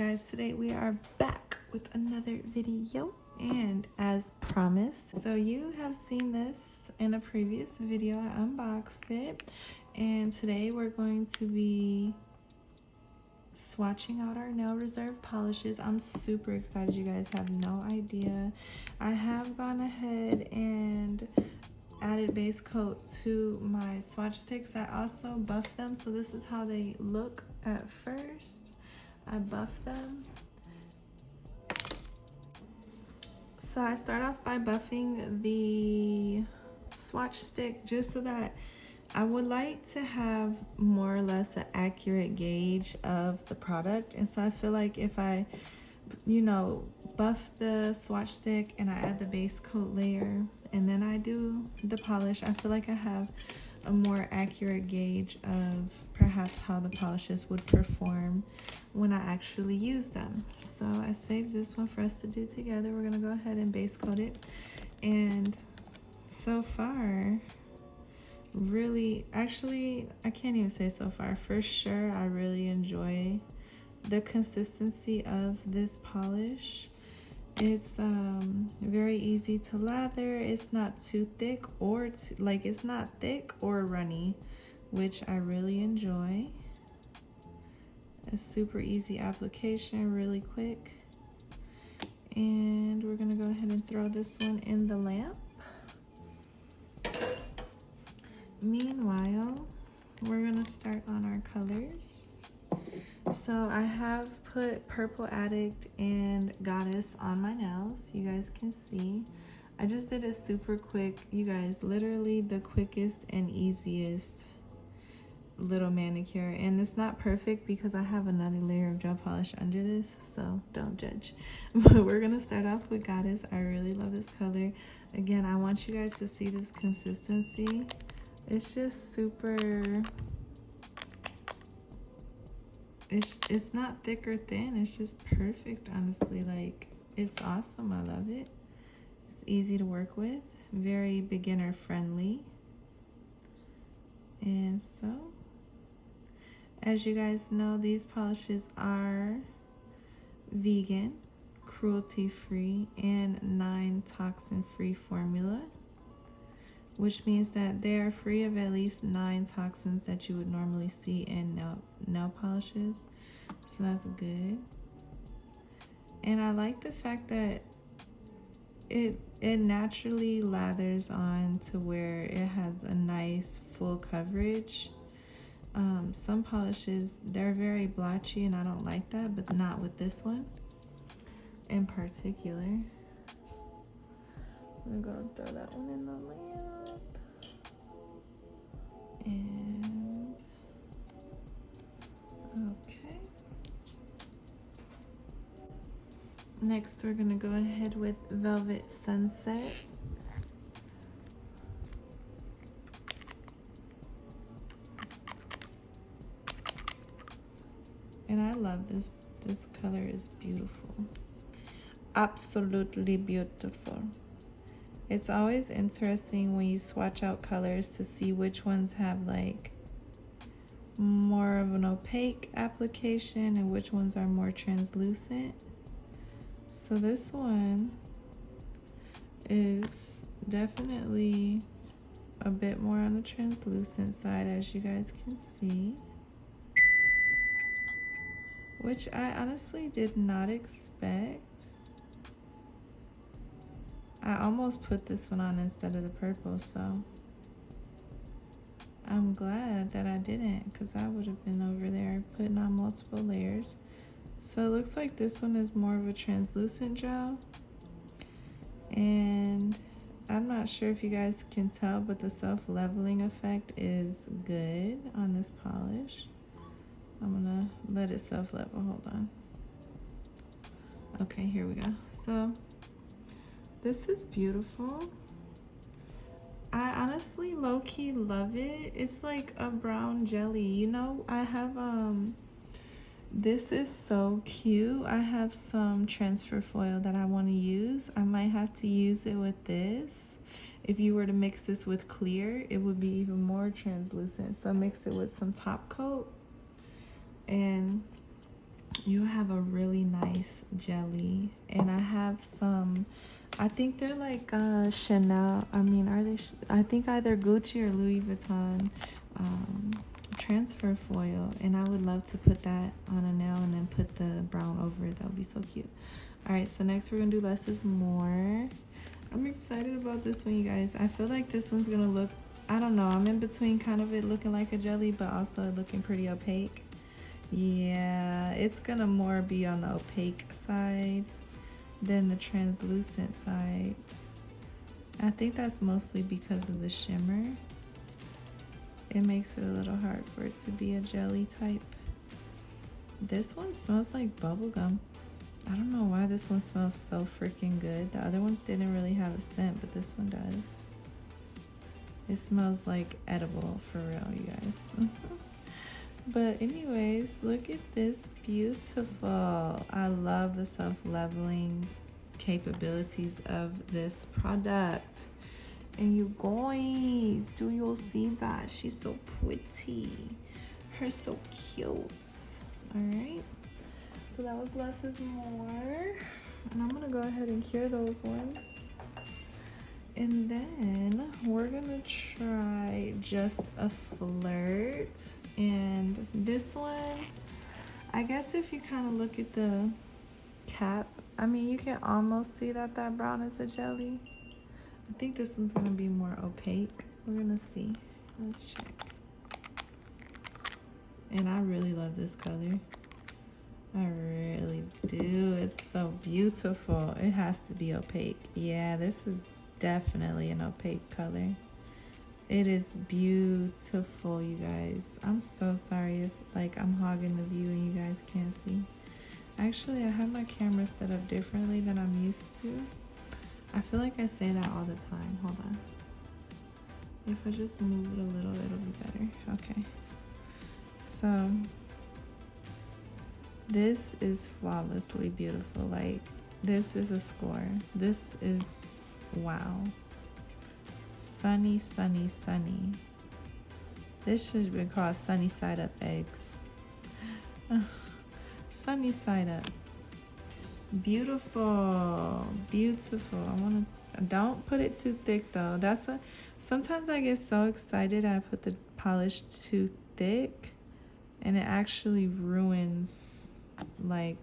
guys, today we are back with another video, and as promised, so you have seen this in a previous video. I unboxed it, and today we're going to be swatching out our nail reserve polishes. I'm super excited. You guys have no idea. I have gone ahead and added base coat to my swatch sticks. I also buffed them, so this is how they look at first. I buff them. So I start off by buffing the swatch stick just so that I would like to have more or less an accurate gauge of the product. And so I feel like if I, buff the swatch stick and I add the base coat layer and then I do the polish, I feel like I have a more accurate gauge of perhaps how the polishes would perform when I actually use them. So I saved this one for us to do together. We're gonna go ahead and base coat it. And so far, really, actually, I can't even say so far. For sure, I really enjoy the consistency of this polish. It's very easy to lather. It's not too thick or it's not thick or runny, which I really enjoy. A super easy application, really quick. And we're gonna go ahead and throw this one in the lamp. Meanwhile, we're gonna start on our colors. So I have put Purple Addict and Goddess on my nails. You guys can see. I just did it super quick. You guys, literally the quickest and easiest little manicure. And it's not perfect because I have another layer of gel polish under this, so don't judge. But we're gonna start off with Goddess. I really love this color. Again, I want you guys to see this consistency. It's just super... It's not thick or thin, it's just perfect, honestly. Like, it's awesome. I love it. It's easy to work with, very beginner friendly. And so, as you guys know, these polishes are vegan, cruelty free, and 9 toxin free formula, which means that they are free of at least 9 toxins that you would normally see in nail polishes. So that's good. And I like the fact that it naturally lathers on to where it has a nice full coverage. Some polishes, they're very blotchy and I don't like that, but not with this one in particular. I'm gonna throw that one in the lamp. And okay. Next, we're gonna go ahead with Velvet Sunset. And I love this. This color is beautiful. Absolutely beautiful. It's always interesting when you swatch out colors to see which ones have like more of an opaque application and which ones are more translucent. So this one is definitely a bit more on the translucent side, as you guys can see, which I honestly did not expect. I almost put this one on instead of the purple, so I'm glad that I didn't, because I would have been over there putting on multiple layers. So it looks like this one is more of a translucent gel, and I'm not sure if you guys can tell, but the self-leveling effect is good on this polish. I'm gonna let it self-level. Hold on. Okay, here we go. So this is beautiful. I honestly low-key love it. It's like a brown jelly. You know, I have this is so cute. I have some transfer foil that I want to use. I might have to use it with this. If you were to mix this with clear, it would be even more translucent. So mix it with some top coat and you have a really nice jelly. And I have some, I think they're like Chanel, I mean, are they, I think either Gucci or Louis Vuitton transfer foil, and I would love to put that on a nail and then put the brown over it. That would be so cute. All right, so next we're gonna do less is more. I'm excited about this one, you guys. I feel like this one's gonna look, I don't know, I'm in between kind of it looking like a jelly but also looking pretty opaque. Yeah, it's gonna more be on the opaque side than the translucent side. I think that's mostly because of the shimmer. It makes it a little hard for it to be a jelly type. This one smells like bubblegum. I don't know why this one smells so freaking good. The other ones didn't really have a scent, but this one does. It smells like edible for real, you guys. But anyways, look at this beautiful. I love the self-leveling capabilities of this product. And you guys, do you see that? She's so pretty. Her so cute. All right. So that was less is more. And I'm gonna go ahead and cure those ones. And then we're gonna try just a flirt. And this one, I guess if you kind of look at the cap, I mean, you can almost see that that brown is a jelly. I think this one's gonna be more opaque. We're gonna see. Let's check. And I really love this color. I really do. It's so beautiful. It has to be opaque. Yeah, this is definitely an opaque color. It is beautiful, you guys. I'm so sorry if like I'm hogging the view and you guys can't see. Actually, I have my camera set up differently than I'm used to. I feel like I say that all the time. Hold on. If I just move it a little, it'll be better. Okay. So this is flawlessly beautiful. Like, this is a score. This is wow. Sunny, sunny, sunny. This should have been called sunny side up eggs. Sunny side up. Beautiful, beautiful. Don't put it too thick though. Sometimes I get so excited I put the polish too thick and it actually ruins, like,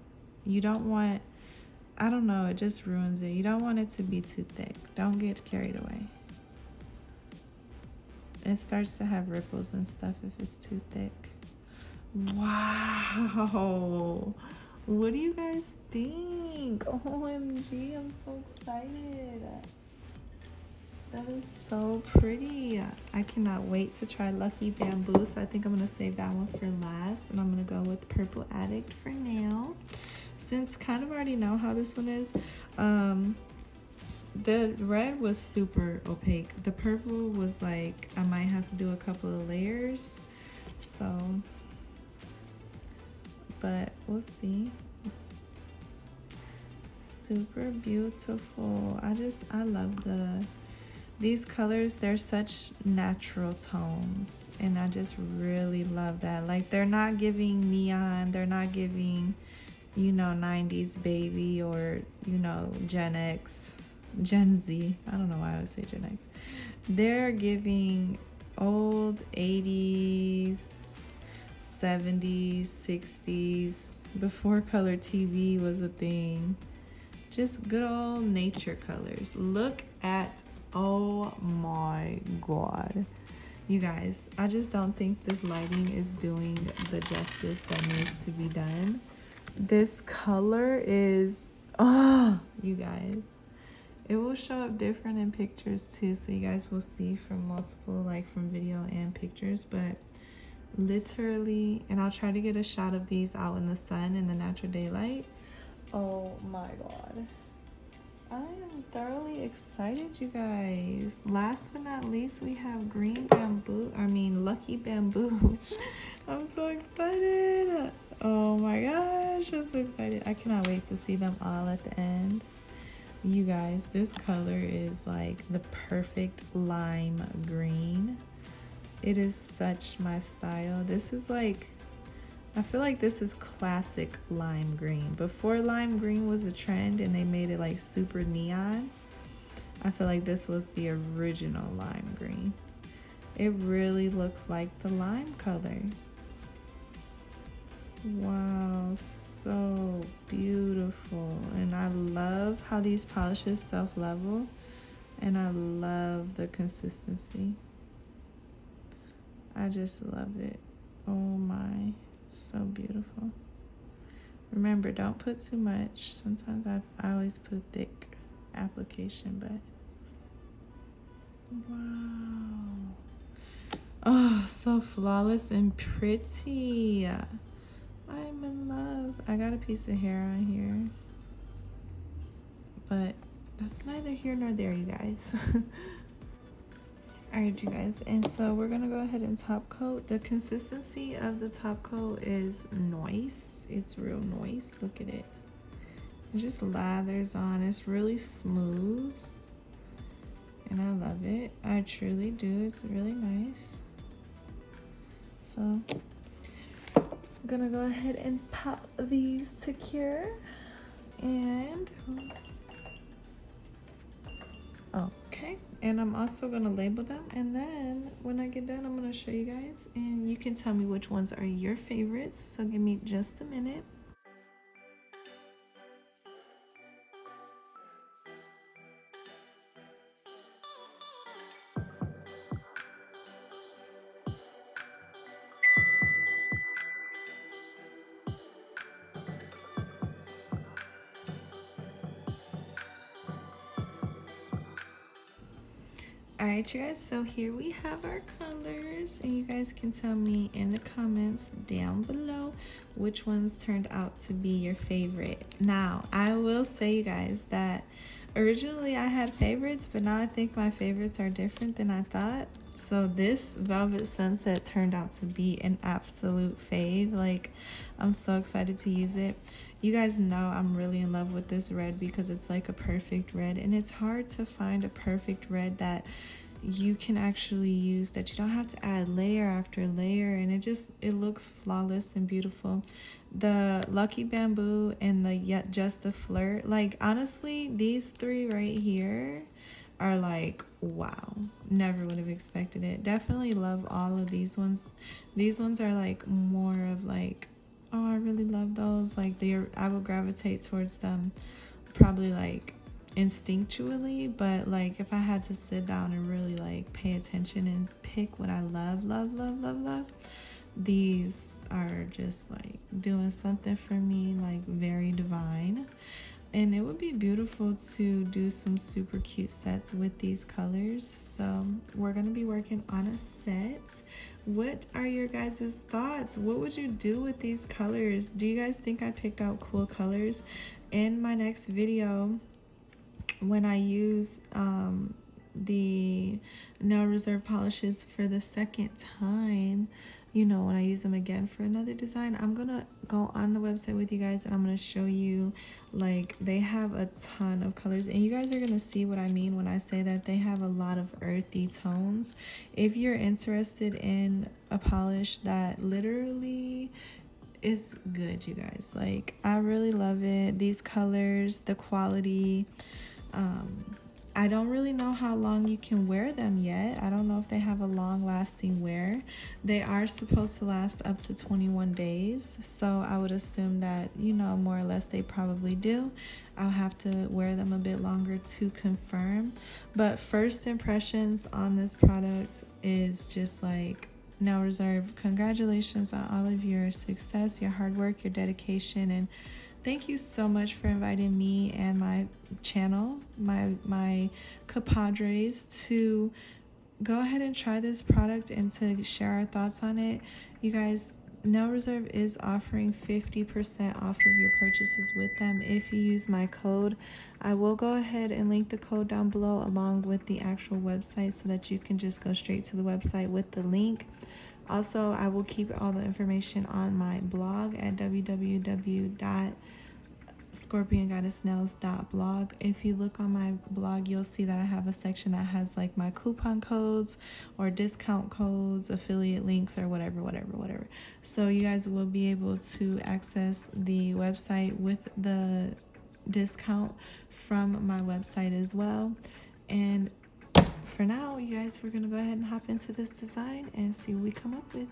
you don't want, I don't know, it just ruins it. You don't want it to be too thick. Don't get carried away. It starts to have ripples and stuff if it's too thick. Wow. What do you guys think? OMG, I'm so excited. That is so pretty. I cannot wait to try Lucky Bamboo. So I think I'm going to save that one for last. And I'm going to go with Purple Addict for now. Since kind of already know how this one is. The red was super opaque. The purple was like, I might have to do a couple of layers. So, but we'll see. Super beautiful. I love these colors. They're such natural tones. And I just really love that. Like, they're not giving neon. They're not giving, you know, 90s baby or, you know, Gen X. Gen Z. I don't know why I would say Gen X. They're giving old 80s, 70s, 60s, before color TV was a thing. Just good old nature colors. Look at, oh my god. You guys, I just don't think this lighting is doing the justice that needs to be done. This color is, oh, you guys. It will show up different in pictures too, so you guys will see from multiple, like from video and pictures, but literally, and I'll try to get a shot of these out in the sun in the natural daylight. Oh my god. I am thoroughly excited, you guys. Last but not least, we have Lucky Bamboo. I'm so excited. Oh my gosh, I'm so excited. I cannot wait to see them all at the end. You guys, this color is like the perfect lime green. It is such my style. This is like I feel like this is classic lime green. Before lime green was a trend and they made it like super neon, I feel like this was the original lime green. It really looks like the lime color. Wow, so beautiful. And I love how these polishes self-level, and I love the consistency. I just love it. Oh my, so beautiful. Remember, don't put too much. Sometimes I always put thick application, but wow. Oh, so flawless and pretty. I'm in love. I got a piece of hair on here, but that's neither here nor there, you guys. Alright, you guys, and so we're gonna go ahead and top coat. The consistency of the top coat is nice. It's real nice. Look at it. It just lathers on. It's really smooth, and I love it. I truly do. It's really nice. So I'm gonna go ahead and pop these to cure, and okay, and I'm also gonna label them, and then when I get done I'm gonna show you guys, and you can tell me which ones are your favorites. So give me just a minute. Alright, you guys, so here we have our colors, and you guys can tell me in the comments down below which ones turned out to be your favorite. Now, I will say, you guys, that originally I had favorites, but now I think my favorites are different than I thought. So this Velvet Sunset turned out to be an absolute fave. Like, I'm so excited to use it. You guys know I'm really in love with this red because it's like a perfect red, and it's hard to find a perfect red that you can actually use, that you don't have to add layer after layer, and it looks flawless and beautiful. The Lucky Bamboo and the Just the Flirt, like honestly these three right here are like, wow, never would have expected it. Definitely love all of these ones. These ones are like more of like, oh, I really love those. Like I will gravitate towards them probably like instinctually, but like if I had to sit down and really like pay attention and pick what I love, these are just like doing something for me, like very divine. And it would be beautiful to do some super cute sets with these colors. So we're going to be working on a set. What are your guys' thoughts? What would you do with these colors? Do you guys think I picked out cool colors? In my next video, when I use the Nail Reserve polishes for the second time, you know, when I use them again for another design, I'm gonna go on the website with you guys and I'm gonna show you, like, they have a ton of colors, and you guys are gonna see what I mean when I say that they have a lot of earthy tones. If you're interested in a polish that literally is good, you guys, like, I really love it. These colors, the quality, I don't really know how long you can wear them yet. I don't know if they have a long lasting wear. They are supposed to last up to 21 days. So I would assume that, you know, more or less they probably do. I'll have to wear them a bit longer to confirm. But first impressions on this product is just like, Nail Reserve, congratulations on all of your success, your hard work, your dedication, and thank you so much for inviting me and my channel, my compadres, to go ahead and try this product and to share our thoughts on it. You guys, Nail Reserve is offering 50% off of your purchases with them if you use my code. I will go ahead and link the code down below along with the actual website so that you can just go straight to the website with the link. Also, I will keep all the information on my blog at scorpiongoddessnails.blog. If you look on my blog, you'll see that I have a section that has like my coupon codes or discount codes, affiliate links, or whatever. So you guys will be able to access the website with the discount from my website as well. And for now, you guys, we're gonna go ahead and hop into this design and see what we come up with.